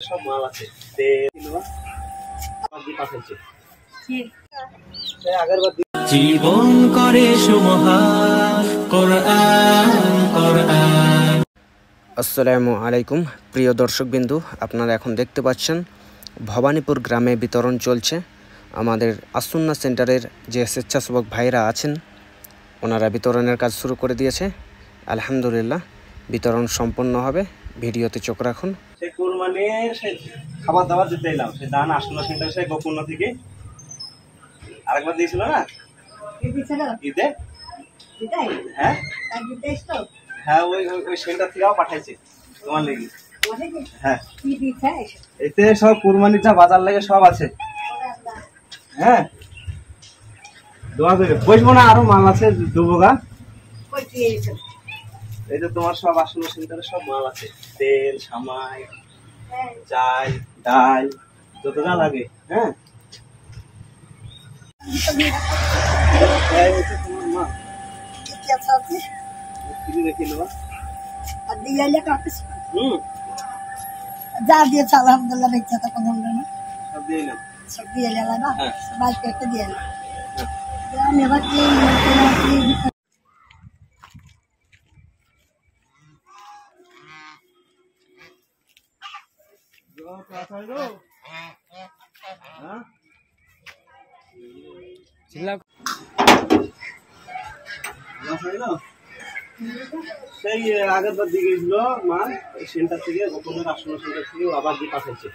সব মাল আছে তেল পাঠাইছে জীবন করে সুমহান কোরআন কোরআন। আসসালামু আলাইকুম প্রিয় দর্শকবিন্দু, আপনারা এখন দেখতে পাচ্ছেন ভবানীপুর গ্রামে বিতরণ চলছে। আমাদের আসুন্না সেন্টারের যে স্বেচ্ছাসেবক ভাইরা আছেন ওনারা বিতরণের কাজ শুরু করে দিয়েছে। আলহামদুলিল্লাহ, বিতরণ সম্পন্ন হবে। ভিডিওতে চোখ রাখুন। সেই কুরবানির সেই খাবার দাবার দিতে এলাম, সেই দান আসুন্না সেন্টার সেই গোপূর্ণ থেকে আরেকবার দিয়েছিল না ঈদে। হ্যাঁ হ্যাঁ, ওই ওই সেন্টার থেকেও পাঠাইছে তোমার লেগে। হ্যাঁ, এতে সব কুরবানির যা বাজার লাগে সব আছে। হ্যাঁ, দোয়া করে বসবো না, আরো মাল আছে দুবোগা। এই যে তোমার সব আসন্ন সেন্টারে সব মাল আছে, তেল সামাই চাল ডাল যত যা লাগে। হ্যাঁ, তোমার মা রেখে নেবা যা দিয়েছে আলহামদুলিল্লাহ, বেঁচে তো কোনো না সব দিয়ে এলাম, সব দিয়ে এলাম না, হ্যাঁ। বাইক একটা দিয়ে এলাম। হ্যাঁ। আমি এবার কি সেই আগের বার দিয়ে গেছিল মা সেন্টার থেকে, গোপনের আসন্ন সেন্টার থেকে আবার দিয়ে পাঠাইছে।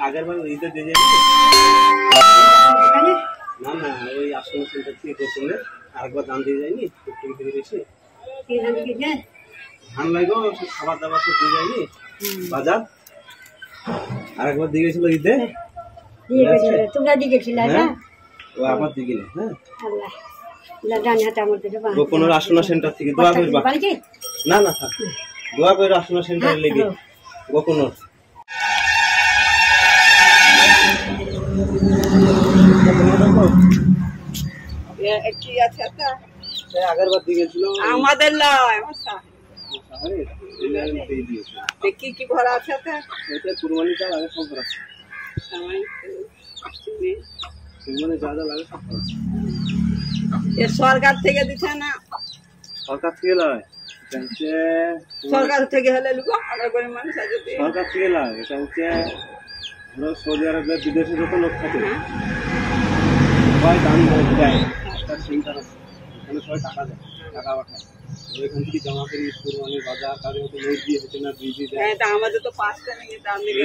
আগের বার ঈদে দিয়ে যাবি না না, ওই আসন্ন সেন্টার থেকে গোপনের আরেকবার দাম দিয়ে যায়নি, টুকটুকি দিয়ে গেছে ধান লাগো, খাবার দাবার সব দিয়ে যায়নি বাজার। আরেকবার দিয়ে গেছিল ঈদে, তোমরা দিয়ে গেছিল ও আবার দিয়ে গেলে। হ্যাঁ, গোপনের আসন্ন সেন্টার থেকে দোয়া করবা। না না থাক, দোয়া করে আসন্ন সেন্টারে লেগে গোপনের। আগের বার দিয়ে গেছিল আমাদের নয়, কি কি ভরা আছে? এটা কুরবানি চাল আগে সব ভরা আছে, কুরবানি যা যা লাগে সব ভরা আছে। সরকার থেকে দিচ্ছে না, সরকার থেকে নয়, সরকার থেকে হলে লুকো আমরা গরিব মানুষ আছে। সরকার থেকে নয়, এটা হচ্ছে ধরো সৌদি আরবের বিদেশে যত লোক থাকে সবাই দান দেয়, একটা সেন্টার আছে, ওখানে সবাই টাকা দেয়, টাকা পাঠায়, ওইখান থেকে জমা করে কুরবানির বাজার কারো হয়তো লোক দিয়ে হচ্ছে না, বিজি দেয়। আমাদের তো 5টা নাকি দাম দিতে